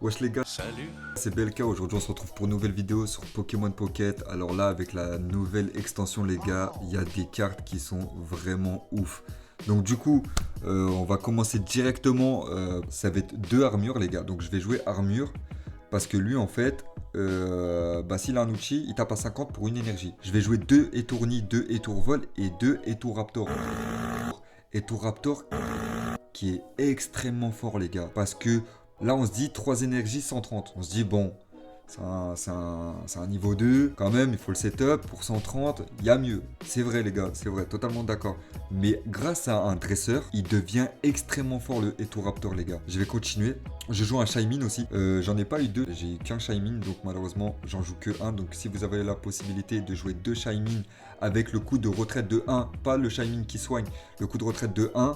Wesh les gars, Salut. c'est BLK. Aujourd'hui on se retrouve pour une nouvelle vidéo sur Pokémon Pocket. Alors là, avec la nouvelle extension les gars, il y a des cartes qui sont vraiment ouf. Donc du coup, on va commencer directement. Ça va être deux armures les gars. Donc je vais jouer armure parce que lui en fait, s'il a un outil, il tape à 50 pour une énergie. Je vais jouer deux étournis, deux étourvol et deux étourraptor. Étourraptor qui est extrêmement fort les gars. Parce que là on se dit 3 énergies 130. On se dit bon, c'est un niveau 2. Quand même, il faut le setup pour 130. Il y a mieux. C'est vrai les gars, c'est vrai, totalement d'accord. Mais grâce à un dresseur, il devient extrêmement fort le Etoraptor les gars. Je vais continuer. Je joue un Shaymin aussi. J'en ai pas eu deux. J'ai eu qu'un Shaymin, donc malheureusement j'en joue que un. Donc si vous avez la possibilité de jouer deux Shaymin avec le coup de retraite de 1, pas le Shaymin qui soigne, le coup de retraite de 1,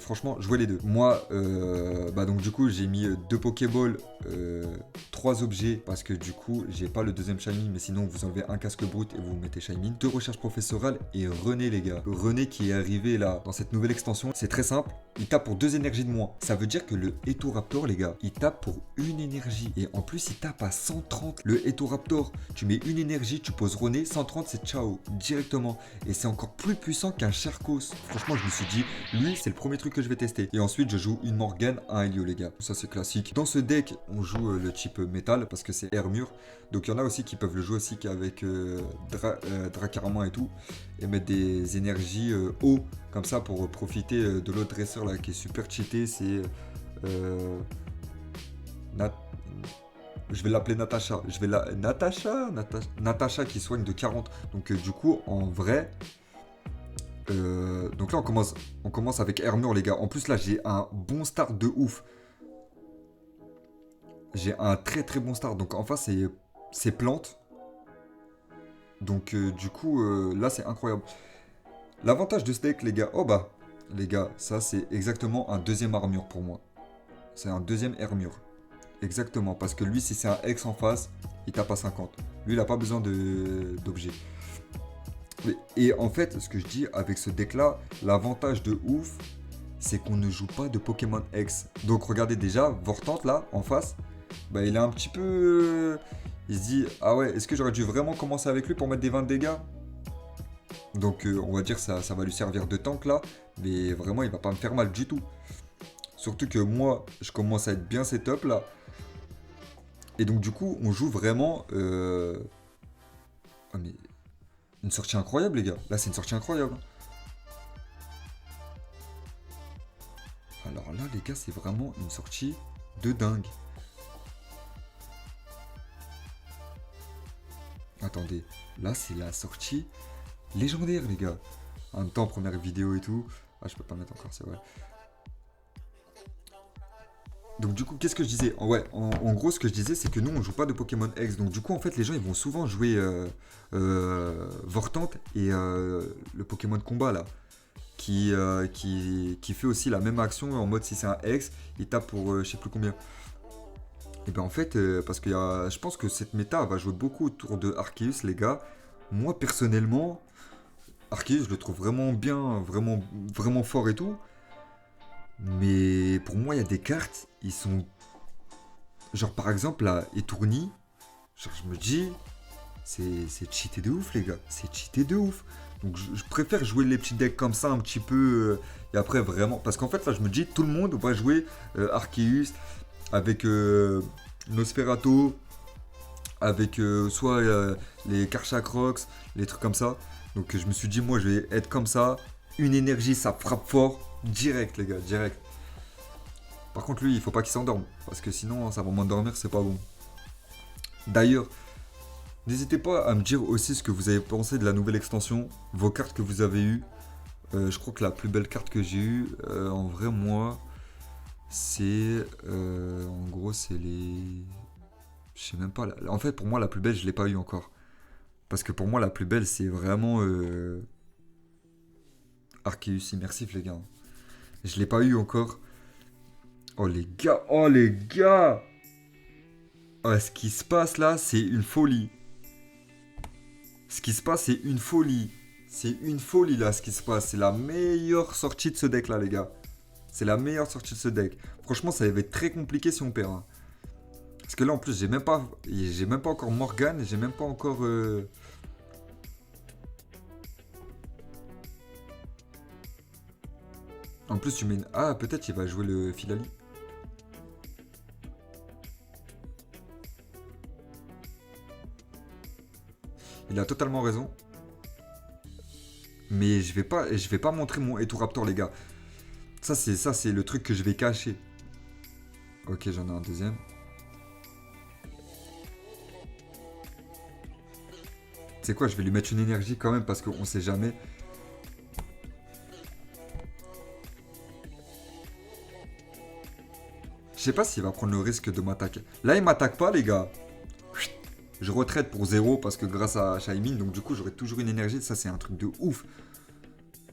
franchement, jouez les deux. Moi, donc du coup, j'ai mis deux Pokéballs, 3 objets, parce que du coup, j'ai pas le deuxième Shaymin, mais sinon, vous enlevez un casque brut et vous mettez Shaymin. Deux recherches professorales et René, les gars. René qui est arrivé là, dans cette nouvelle extension, c'est très simple. Il tape pour 2 énergies de moins. Ça veut dire que le Etoraptor, les gars, il tape pour une énergie. Et en plus, il tape à 130. Le Etoraptor, tu mets une énergie, tu poses René, 130, c'est ciao, directement. Et c'est encore plus puissant qu'un Charcos. Franchement, je me suis dit, lui, c'est le premier truc que je vais tester. Et ensuite, je joue une Morgane, un Helio, les gars. Ça, c'est classique. Dans ce deck, on joue le type métal parce que c'est Armure. Donc, il y en a aussi qui peuvent le jouer aussi qu'avec Dracarama et tout. Et mettre des énergies haut, comme ça, pour profiter de l'autre dresseur là qui est super cheaté. C'est. Nat... Je vais l'appeler Natacha. Natacha qui soigne de 40. Donc, du coup, en vrai. Donc là on commence avec Armure les gars. En plus là j'ai un bon start de ouf. J'ai un très très bon start. Donc en face c'est plante. Donc du coup là c'est incroyable. L'avantage de ce deck les gars. Oh bah les gars ça c'est exactement un deuxième armure pour moi. C'est un deuxième armure. Exactement parce que lui si c'est un X en face il tape à 50. Lui il a pas besoin d'objet. Et en fait, ce que je dis avec ce deck-là, l'avantage de ouf, c'est qu'on ne joue pas de Pokémon X. Donc regardez déjà, Vortante là, en face, bah, il est un petit peu... il se dit, ah ouais, est-ce que j'aurais dû vraiment commencer avec lui pour mettre des 20 de dégâts? Donc on va dire ça va lui servir de tank là, mais vraiment il va pas me faire mal du tout. Surtout que moi, je commence à être bien setup là. Et donc du coup, on joue vraiment... Ah mais... Une sortie incroyable les gars. Là c'est une sortie incroyable. Alors là les gars c'est vraiment une sortie de dingue. Attendez, là c'est la sortie légendaire les gars. En même temps première vidéo et tout. Ah je peux pas mettre encore c'est vrai. Donc du coup qu'est-ce que je disais? Ouais, en gros ce que je disais c'est que nous on joue pas de Pokémon X. Donc du coup en fait les gens ils vont souvent jouer Vortante et le Pokémon de combat là. Qui fait aussi la même action en mode si c'est un X, il tape pour je sais plus combien. Et ben en fait, parce que je pense que cette méta va jouer beaucoup autour de Arceus, les gars. Moi personnellement, Arceus, je le trouve vraiment bien, vraiment, vraiment fort et tout. Mais pour moi, il y a des cartes, ils sont. Genre par exemple, là, Etourni, genre je me dis, c'est cheaté de ouf, les gars. C'est cheaté de ouf. Donc je préfère jouer les petits decks comme ça un petit peu. Et après vraiment. Parce qu'en fait là je me dis tout le monde va jouer Arceus avec Nosferatu. Avec soit les Karchakrox, les trucs comme ça. Donc je me suis dit moi je vais être comme ça. Une énergie ça frappe fort. Direct les gars, direct. Par contre lui il faut pas qu'il s'endorme. Parce que sinon ça va m'endormir c'est pas bon. D'ailleurs. N'hésitez pas à me dire aussi ce que vous avez pensé de la nouvelle extension, vos cartes que vous avez eues. Je crois que la plus belle carte que j'ai eue, en vrai, moi, c'est. En gros, c'est les. Je sais même pas. En fait, pour moi, la plus belle, je l'ai pas eu encore. Parce que pour moi, la plus belle, c'est vraiment. Arceus immersif, les gars. Je l'ai pas eu encore. Oh, les gars! Oh, les gars! Oh, ce qui se passe là, c'est une folie. Ce qui se passe, c'est une folie. C'est une folie là, ce qui se passe. C'est la meilleure sortie de ce deck là, les gars. C'est la meilleure sortie de ce deck. Franchement, ça va être très compliqué si on perd. Hein. Parce que là, en plus, j'ai même pas encore Morgane, j'ai même pas encore... En plus, tu mets une... Ah, peut-être il va jouer le Filali. Il a totalement raison. Mais je vais pas montrer mon Eturaptor, les gars. Ça, c'est le truc que je vais cacher. Ok, j'en ai un deuxième. C'est quoi, je vais lui mettre une énergie quand même parce qu'on sait jamais. Je sais pas s'il va prendre le risque de m'attaquer. Là, il m'attaque pas, les gars. Je retraite pour 0 parce que grâce à Shaimin, donc du coup, j'aurai toujours une énergie. Ça, c'est un truc de ouf.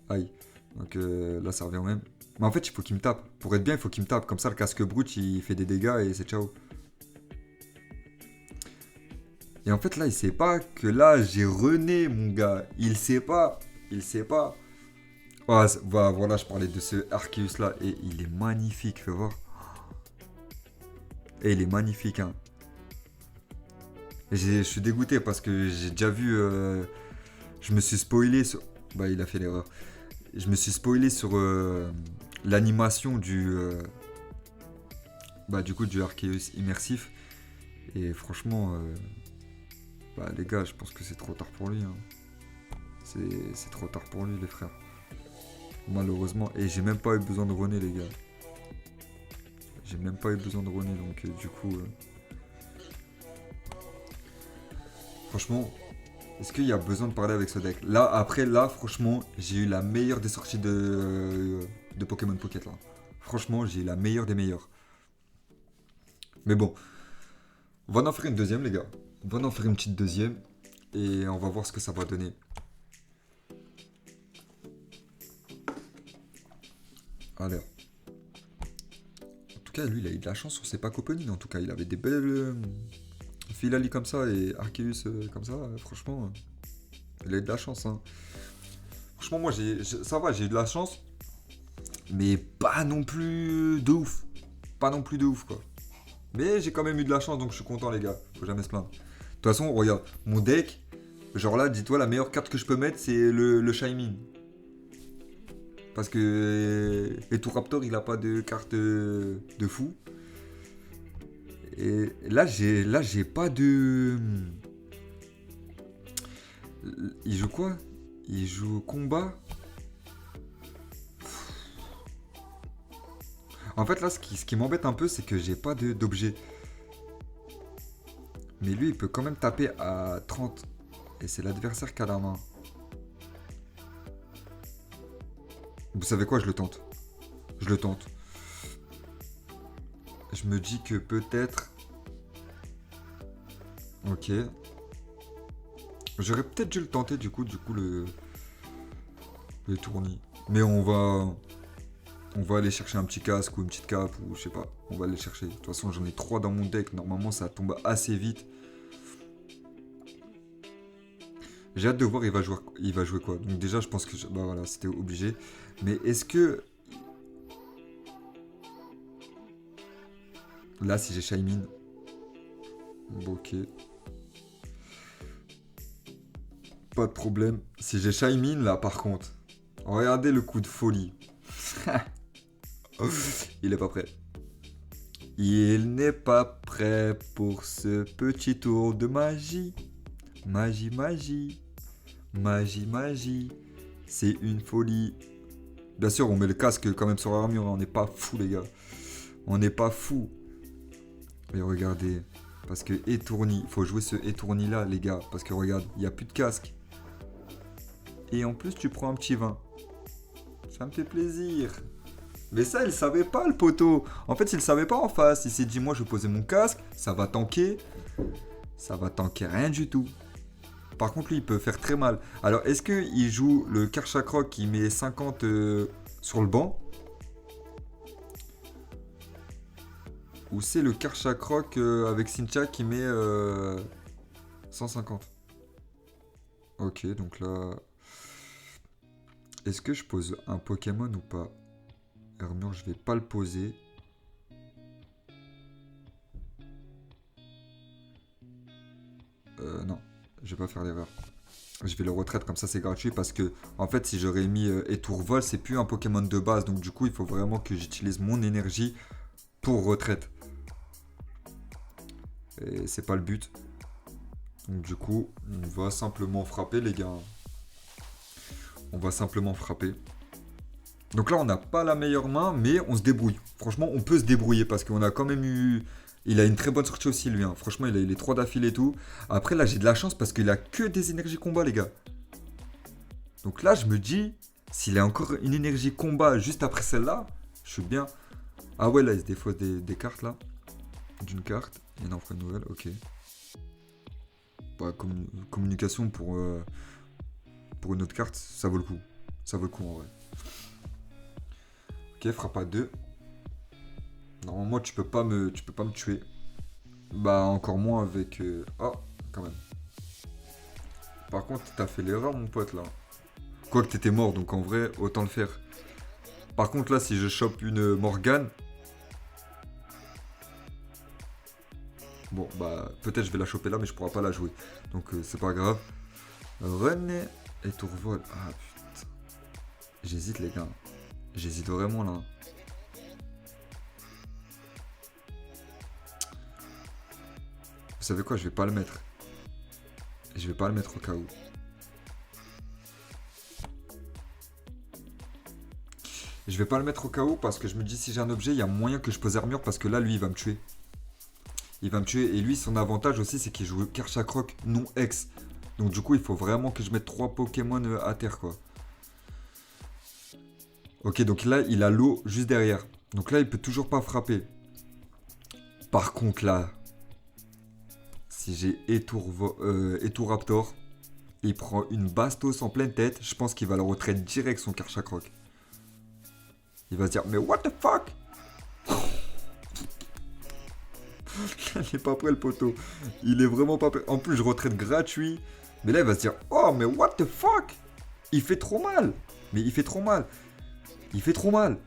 Aïe. Donc là, ça revient au même. Mais en fait, il faut qu'il me tape. Pour être bien, il faut qu'il me tape. Comme ça, le casque brut, il fait des dégâts et c'est ciao. Et en fait, là, il sait pas que là, j'ai rené, mon gars. Il sait pas. Il sait pas. Oh, voilà, je parlais de ce Arceus là. Et il est magnifique, fais voir. Et il est magnifique, hein. Je suis dégoûté parce que j'ai déjà vu. Je me suis spoilé sur. Bah, il a fait l'erreur. Je me suis spoilé sur l'animation du coup, du Arceus immersif. Et franchement, bah, les gars, je pense que c'est trop tard pour lui, hein. C'est trop tard pour lui, les frères. Malheureusement. Et j'ai même pas eu besoin de René, les gars. J'ai même pas eu besoin de René, donc du coup. Franchement, est-ce qu'il y a besoin de parler avec ce deck? Là, après, là, franchement, j'ai eu la meilleure des sorties de Pokémon Pocket, là. Franchement, j'ai eu la meilleure des meilleures. Mais bon, on va en faire une deuxième, les gars. On va en faire une petite deuxième. Et on va voir ce que ça va donner. Alors. En tout cas, lui, il a eu de la chance sur ses packs opening. En tout cas, il avait des belles Filali comme ça et Arceus comme ça. Franchement, il a eu de la chance, hein. Franchement, moi, ça va, j'ai eu de la chance. Mais pas non plus de ouf. Pas non plus de ouf, quoi. Mais j'ai quand même eu de la chance, donc je suis content, les gars. Faut jamais se plaindre. De toute façon, regarde, mon deck, genre là, dis-toi, la meilleure carte que je peux mettre, c'est le Shaymin. Parce que Eturaptor, il a pas de carte de fou. Et là, j'ai pas de. Il joue quoi? Il joue combat. En fait, là, ce qui m'embête un peu, c'est que j'ai pas d'objet. Mais lui, il peut quand même taper à 30. Et c'est l'adversaire qui a la main. Vous savez quoi? Je le tente. Je le tente. Je me dis que peut-être... Ok. J'aurais peut-être dû le tenter, du coup, le tournis. Mais on va aller chercher un petit casque ou une petite cape ou je sais pas. On va aller chercher. De toute façon, j'en ai 3 dans mon deck. Normalement, ça tombe assez vite. J'ai hâte de voir il va jouer quoi. Donc déjà, je pense que bah voilà, c'était obligé. Mais est-ce que là, si j'ai Shaymin, bon, ok, pas de problème. Si j'ai Shaymin là, par contre, regardez le coup de folie. Il est pas prêt. Il n'est pas prêt pour ce petit tour de magie. Magie, magie. Magie, magie. C'est une folie. Bien sûr, on met le casque quand même sur l'armure. On n'est pas fou, les gars. On n'est pas fou. Et regardez. Parce que étourni. Il faut jouer ce étourni là, les gars. Parce que regarde, il n'y a plus de casque. Et en plus, tu prends un petit vin. Ça me fait plaisir. Mais ça, il savait pas, le poteau. En fait, il savait pas en face. Il s'est dit, moi, je vais poser mon casque. Ça va tanker. Ça va tanker rien du tout. Par contre, lui, il peut faire très mal. Alors, est-ce qu'il joue le Karchakroc qui met 50 sur le banc? Ou c'est le Karchakroc avec Cynthia qui met 150? Ok, donc là... Est-ce que je pose un Pokémon ou pas? Hermure, je vais pas le poser. Non, je vais pas faire l'erreur. Je vais le retraite comme ça c'est gratuit parce que en fait si j'aurais mis étourvol c'est plus un Pokémon de base donc du coup il faut vraiment que j'utilise mon énergie pour retraite. Et c'est pas le but. Donc du coup on va simplement frapper les gars. On va simplement frapper. Donc là on n'a pas la meilleure main mais on se débrouille. Franchement on peut se débrouiller parce qu'on a quand même eu... Il a une très bonne sortie aussi lui. Hein. Franchement il a eu les 3 d'affilée et tout. Après là j'ai de la chance parce qu'il a que des énergies combat les gars. Donc là, je me dis, s'il a encore une énergie combat juste après celle-là, je suis bien. Ah ouais, là, il se défausse des cartes, là. D'une carte. Et il en fera une nouvelle, ok. Bah, communication pour une autre carte, ça vaut le coup. Ça vaut le coup, en vrai. Ok, frappe à 2. Normalement, tu peux pas me tuer. Bah, encore moins avec... Oh, quand même. Par contre, t'as fait l'erreur, mon pote, là. Quoique t'étais mort, donc en vrai, autant le faire. Par contre, là, si je chope une Morgane... Bon, bah, peut-être je vais la choper là, mais je pourrai pas la jouer. Donc, c'est pas grave. René et Tourvol. Ah, putain. J'hésite, les gars. J'hésite vraiment, là. Vous savez quoi, je vais pas le mettre. Je vais pas le mettre au cas où. Je vais pas le mettre au cas où parce que je me dis si j'ai un objet, il y a moyen que je pose armure parce que là, lui, il va me tuer. Il va me tuer. Et lui, son avantage aussi, c'est qu'il joue Karchakroc non ex. Donc du coup, il faut vraiment que je mette 3 Pokémon à terre, quoi. Ok, donc là, il a l'eau juste derrière. Donc là, il peut toujours pas frapper. Par contre, là, si j'ai Etouraptor, il prend une Bastos en pleine tête, je pense qu'il va le retraite direct son Karchakroc. Il va se dire, mais what the fuck? Il est pas prêt le poteau. Il est vraiment pas prêt. En plus, je retraite gratuit. Mais là, il va se dire, oh, mais what the fuck? Il fait trop mal. Mais il fait trop mal. Il fait trop mal.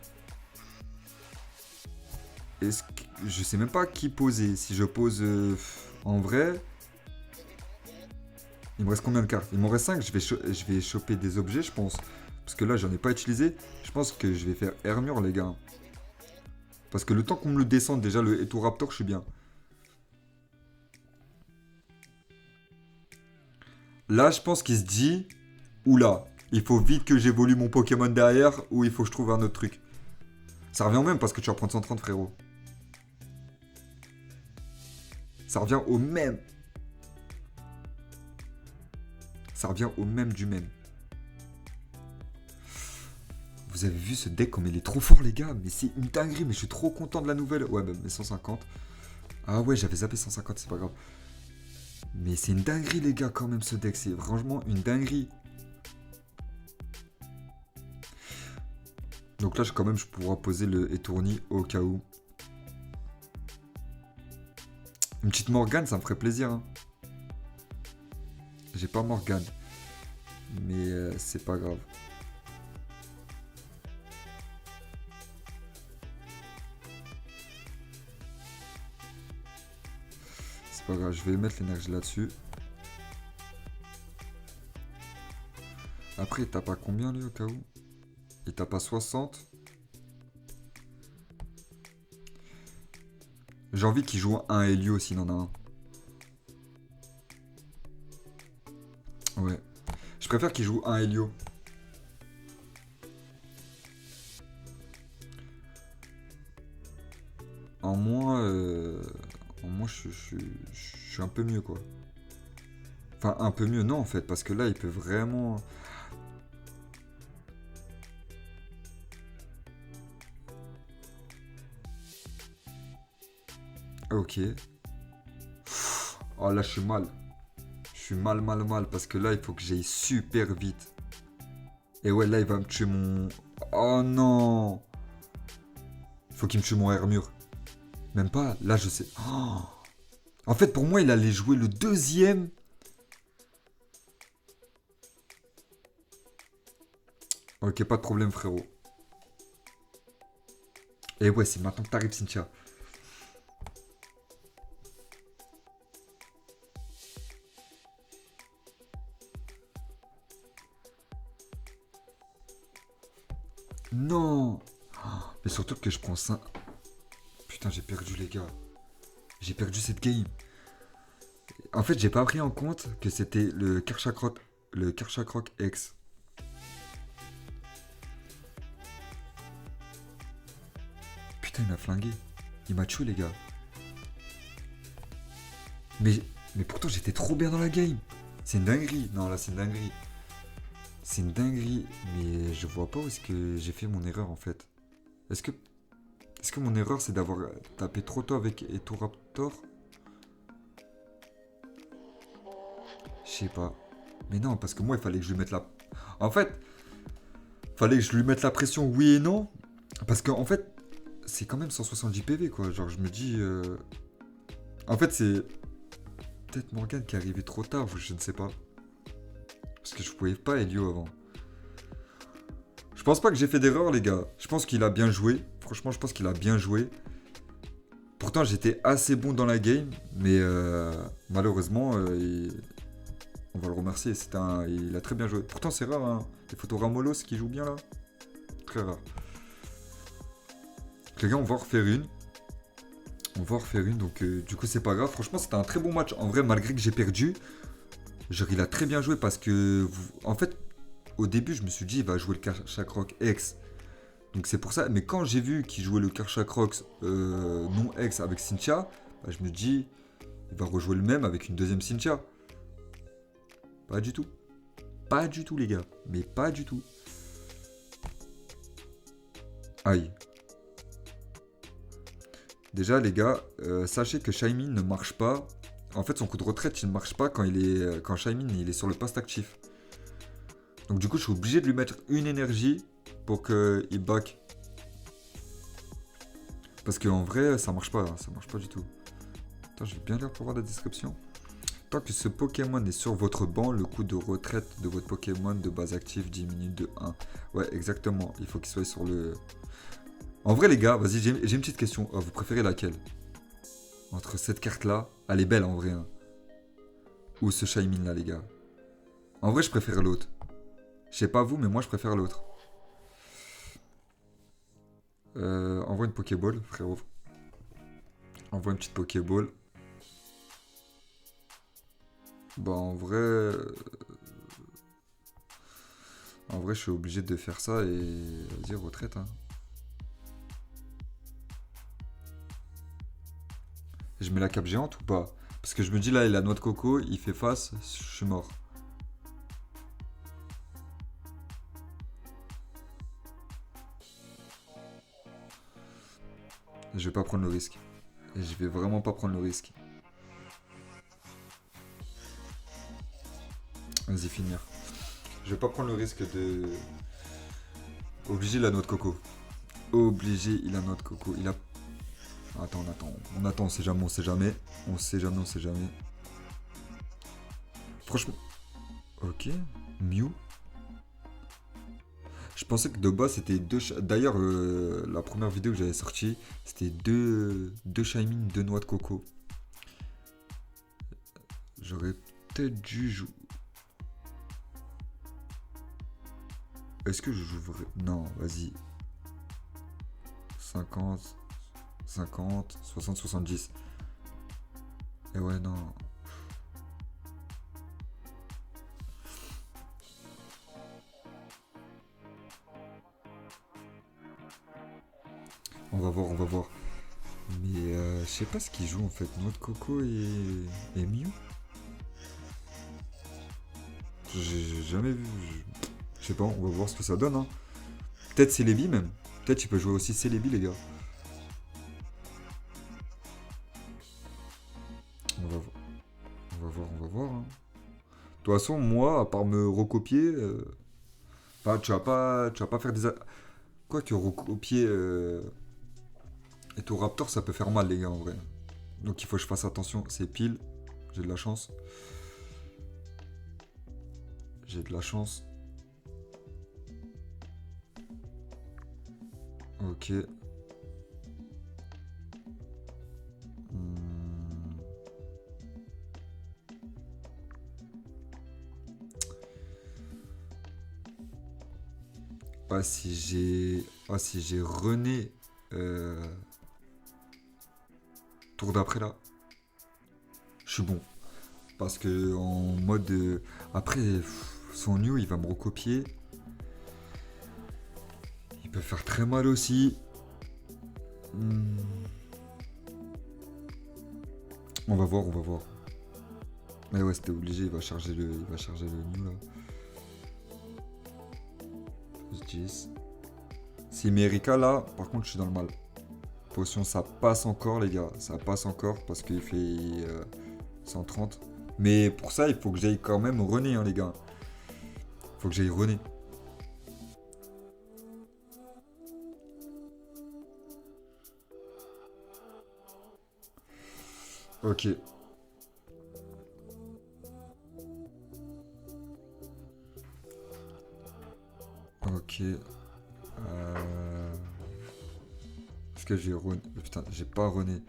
Est-ce que... Je sais même pas qui poser. Si je pose en vrai... Il me reste combien de cartes? Il m'en reste 5. Je vais choper des objets, je pense. Parce que là, j'en ai pas utilisé. Je pense que je vais faire Hermure, les gars. Parce que le temps qu'on me le descende, déjà, le Etouraptor, je suis bien. Là, je pense qu'il se dit... Oula, il faut vite que j'évolue mon Pokémon derrière ou il faut que je trouve un autre truc. Ça revient au même parce que tu vas prendre 130, frérot. Ça revient au même. Ça revient au même du même. Vous avez vu ce deck comme il est trop fort, les gars. Mais c'est une dinguerie, mais je suis trop content de la nouvelle. Ouais, bah, mais 150. Ah ouais, j'avais zappé 150, c'est pas grave. Mais c'est une dinguerie, les gars, quand même, ce deck. C'est franchement une dinguerie. Donc là, quand même, je pourrais poser le étourni au cas où. Une petite Morgane, ça me ferait plaisir. Hein. J'ai pas Morgane. Mais c'est pas grave. C'est pas grave, je vais mettre l'énergie là-dessus. Après, il tape à combien, lui, au cas où? Il tape à 60. J'ai envie qu'il joue un Helio s'il en a un. Ouais. Je préfère qu'il joue un Helio. En moins, je suis un peu mieux, quoi. Enfin, un peu mieux, non, en fait, parce que là, il peut vraiment... Ok. Oh, là, je suis mal. Je suis mal, parce que là, il faut que j'aille super vite. Et ouais, là, il va me tuer mon... Oh non! Il faut qu'il me tue mon Hermure. Même pas, là, je sais... Oh. En fait, pour moi, il allait jouer le deuxième... Ok, pas de problème, frérot. Et ouais, c'est maintenant que t'arrives, Cynthia. Non. Mais surtout que je prends ça. Putain, j'ai perdu, les gars. J'ai perdu cette game. En fait, j'ai pas pris en compte que c'était le Karchakrok. Le Karchakrok X. Putain, il m'a flingué. Il m'a tué, les gars. Mais, mais pourtant, j'étais trop bien dans la game. C'est une dinguerie. Non, là, c'est une dinguerie. C'est une dinguerie. Mais je vois pas où est-ce que j'ai fait mon erreur, en fait. Est-ce que, est-ce que mon erreur, c'est d'avoir tapé trop tôt avec Etoraptor? Je sais pas. Mais non, parce que moi, il fallait que je lui mette la... En fait, fallait que je lui mette la pression, oui et non. Parce qu'en fait, c'est quand même 170 PV, quoi. Genre, je me dis... En fait, c'est peut-être Morgane qui est arrivé trop tard, je ne sais pas. Parce que je pouvais pas Elio avant. Je pense pas que j'ai fait d'erreur, les gars. Je pense qu'il a bien joué. Franchement, je pense qu'il a bien joué. Pourtant, j'étais assez bon dans la game. Mais malheureusement, on va le remercier. Il a très bien joué. Pourtant, c'est rare, hein. Les photos Ramolos qui jouent bien, là. Très rare. Les gars, on va en refaire une. On va en refaire une, donc du coup c'est pas grave. Franchement c'était un très bon match. En vrai, malgré que j'ai perdu, genre il a très bien joué parce que... En fait, au début je me suis dit il va jouer le Karchakrok X. Donc c'est pour ça. Mais quand j'ai vu qu'il jouait le Karchakrok non X avec Cynthia, bah, je me dis il va rejouer le même avec une deuxième Cynthia. Pas du tout. Pas du tout les gars. Mais pas du tout. Aïe. Déjà, les gars, sachez que Shaymin ne marche pas. En fait, son coup de retraite, il ne marche pas quand Shaymin il est sur le poste actif. Donc, du coup, je suis obligé de lui mettre une énergie pour qu'il back. Parce qu'en vrai, ça marche pas. Hein, ça marche pas du tout. Attends, je vais bien lire pour voir la description. Tant que ce Pokémon est sur votre banc, le coup de retraite de votre Pokémon de base active diminue de 1. Ouais, exactement. Il faut qu'il soit sur le... En vrai, les gars, vas-y, j'ai une petite question. Vous préférez laquelle? Entre cette carte-là, elle est belle en vrai, hein. Ou ce Shaymin là, les gars. En vrai, je préfère l'autre. Je sais pas vous, mais moi, je préfère l'autre. Envoie une Pokéball, frérot. Envoie une petite Pokéball. Bah, en vrai, je suis obligé de faire ça et... Vas-y, retraite, hein. Je mets la cape géante ou pas? Parce que je me dis là, il a la noix de coco, il fait face, je suis mort. Je vais pas prendre le risque. Je vais vraiment pas prendre le risque. Vas-y, finir. Je vais pas prendre le risque de... Obligé la noix de coco. Obligé, il a noix de coco. Il a... Attends, on attend. On attend, on sait jamais, on sait jamais. On sait jamais, on sait jamais. Franchement... Ok. Mew. Je pensais que de base c'était deux... D'ailleurs, la première vidéo que j'avais sortie, c'était deux Shaymin, deux noix de coco. J'aurais peut-être dû jouer... Est-ce que je joue vrai? Non, vas-y. 50, 50, 60, 70. Et ouais, non. On va voir, on va voir. Mais je sais pas ce qu'ils jouent en fait. Noix de coco et Mew. J'ai jamais vu. Je sais pas, on va voir ce que ça donne. Hein. Peut-être Celebi même. Peut-être il peut jouer aussi Celebi, les gars. On va voir. On va voir, on va voir. Hein. De toute façon, moi, à part me recopier. Enfin, tu vas pas faire des. Quoi que recopier. Et ton Raptor, ça peut faire mal, les gars, en vrai. Donc il faut que je fasse attention. C'est pile. J'ai de la chance. J'ai de la chance. Ok. Si j'ai René tour d'après là, je suis bon. Parce que en mode. Après, son new il va me recopier. Il peut faire très mal aussi. Hmm. On va voir, on va voir. Mais ouais, c'était obligé, il va charger le new là. Plus 10. Si Merica là, par contre, je suis dans le mal. Potion, ça passe encore, les gars. Ça passe encore parce qu'il fait 130. Mais pour ça, il faut que j'aille quand même René, hein, les gars. Faut que j'aille René. Ok. Ok. Est-ce que j'ai René? Putain, j'ai pas René.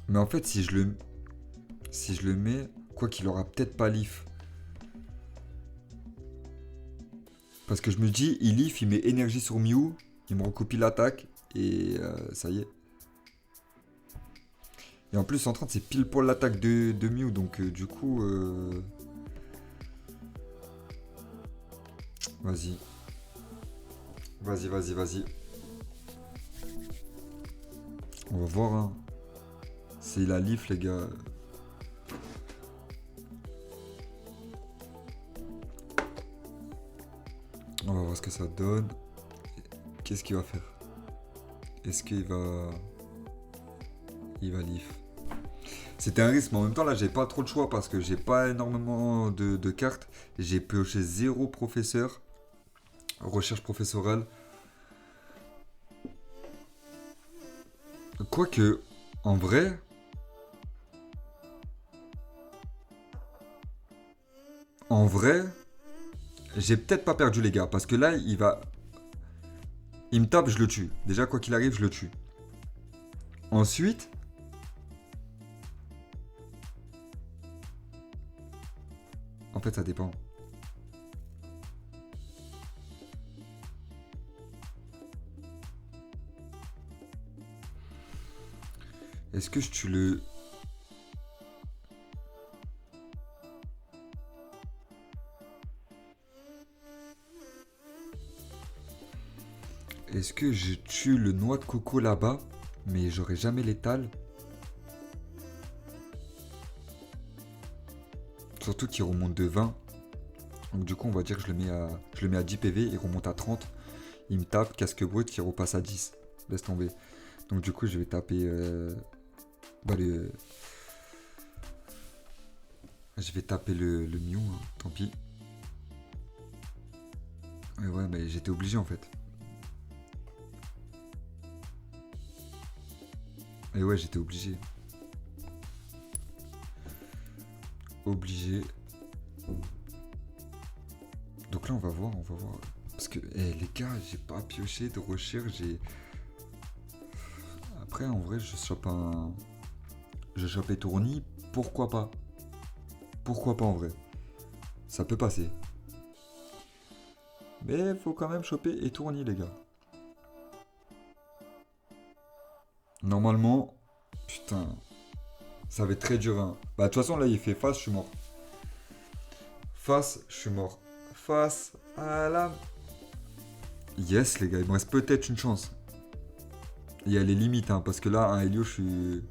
Mais en fait, si je le mets, quoi qu'il aura peut-être pas Leaf. Parce que je me dis, il Leaf, il met énergie sur Mew, il me recopie l'attaque, et ça y est. Et en plus, 130, c'est pile poil l'attaque de Mew, donc du coup... Vas-y. Vas-y, vas-y, vas-y. On va voir, hein. C'est la Leaf, les gars. On va voir ce que ça donne. Qu'est-ce qu'il va faire? Est-ce qu'il va... Il va Leaf. C'était un risque, mais en même temps, là, j'ai pas trop de choix parce que j'ai pas énormément de cartes. J'ai pioché 0 professeur. Recherche professorale. Quoique, en vrai... En vrai... J'ai peut-être pas perdu, les gars. Parce que là, il va... Il me tape, je le tue. Déjà, quoi qu'il arrive, je le tue. Ensuite... En fait, ça dépend. Est-ce que je tue le... Est-ce que je tue le noix de coco là-bas, mais j'aurai jamais l'étal? Surtout qu'il remonte de 20. Donc du coup, on va dire que je le mets à 10 PV, il remonte à 30. Il me tape, casque brut, qui repasse à 10. Laisse tomber. Donc du coup, je vais taper... Je vais taper le Mew, hein, tant pis. Et ouais, mais j'étais obligé en fait. Et ouais, j'étais obligé. Obligé. Donc là, on va voir, on va voir. Parce que, les gars, j'ai pas pioché de recherche, j'ai... Après, en vrai, je chope un... Je chope étourni, pourquoi pas? Pourquoi pas en vrai? Ça peut passer. Mais faut quand même choper étourni, les gars. Normalement, putain, ça va être très dur, hein. Bah, de toute façon, là, il fait face, je suis mort. Face, je suis mort. Face à la... Yes, les gars, il me reste peut-être une chance. Il y a les limites, hein, parce que là, un Helio, je suis...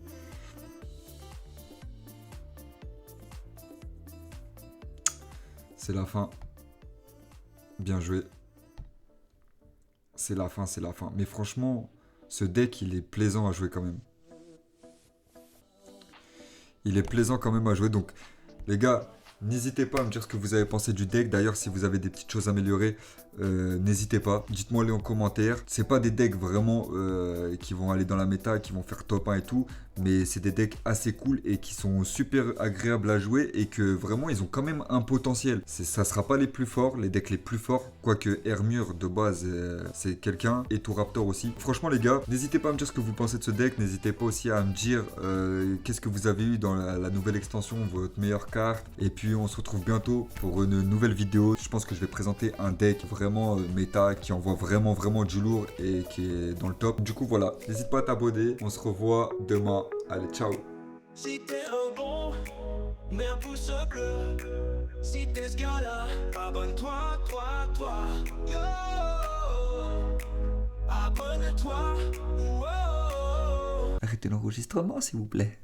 C'est la fin. Bien joué. C'est la fin, c'est la fin. Mais franchement, ce deck, il est plaisant à jouer quand même. Il est plaisant quand même à jouer. Donc, les gars, N'hésitez pas à me dire ce que vous avez pensé du deck. D'ailleurs, si vous avez des petites choses à améliorer, n'hésitez pas. Dites-moi les en commentaire. C'est pas des decks vraiment qui vont aller dans la méta, qui vont faire top 1 et tout. Mais c'est des decks assez cool et qui sont super agréables à jouer et que vraiment ils ont quand même un potentiel. Ça sera pas les plus forts, les decks les plus forts. Quoique Hermure de base c'est quelqu'un et tout Raptor aussi. Franchement les gars, n'hésitez pas à me dire ce que vous pensez de ce deck. N'hésitez pas aussi à me dire qu'est-ce que vous avez eu dans la nouvelle extension, votre meilleure carte. Et puis on se retrouve bientôt pour une nouvelle vidéo. Je pense que je vais présenter un deck vraiment méta qui envoie vraiment du lourd et qui est dans le top. Du coup voilà, n'hésite pas à t'abonner. On se revoit demain. Allez, ciao. Si t'es un bon, mets un pouce bleu. Si t'es ce gars-là, abonne-toi, toi. Yo, abonne-toi. Arrêtez l'enregistrement, s'il vous plaît.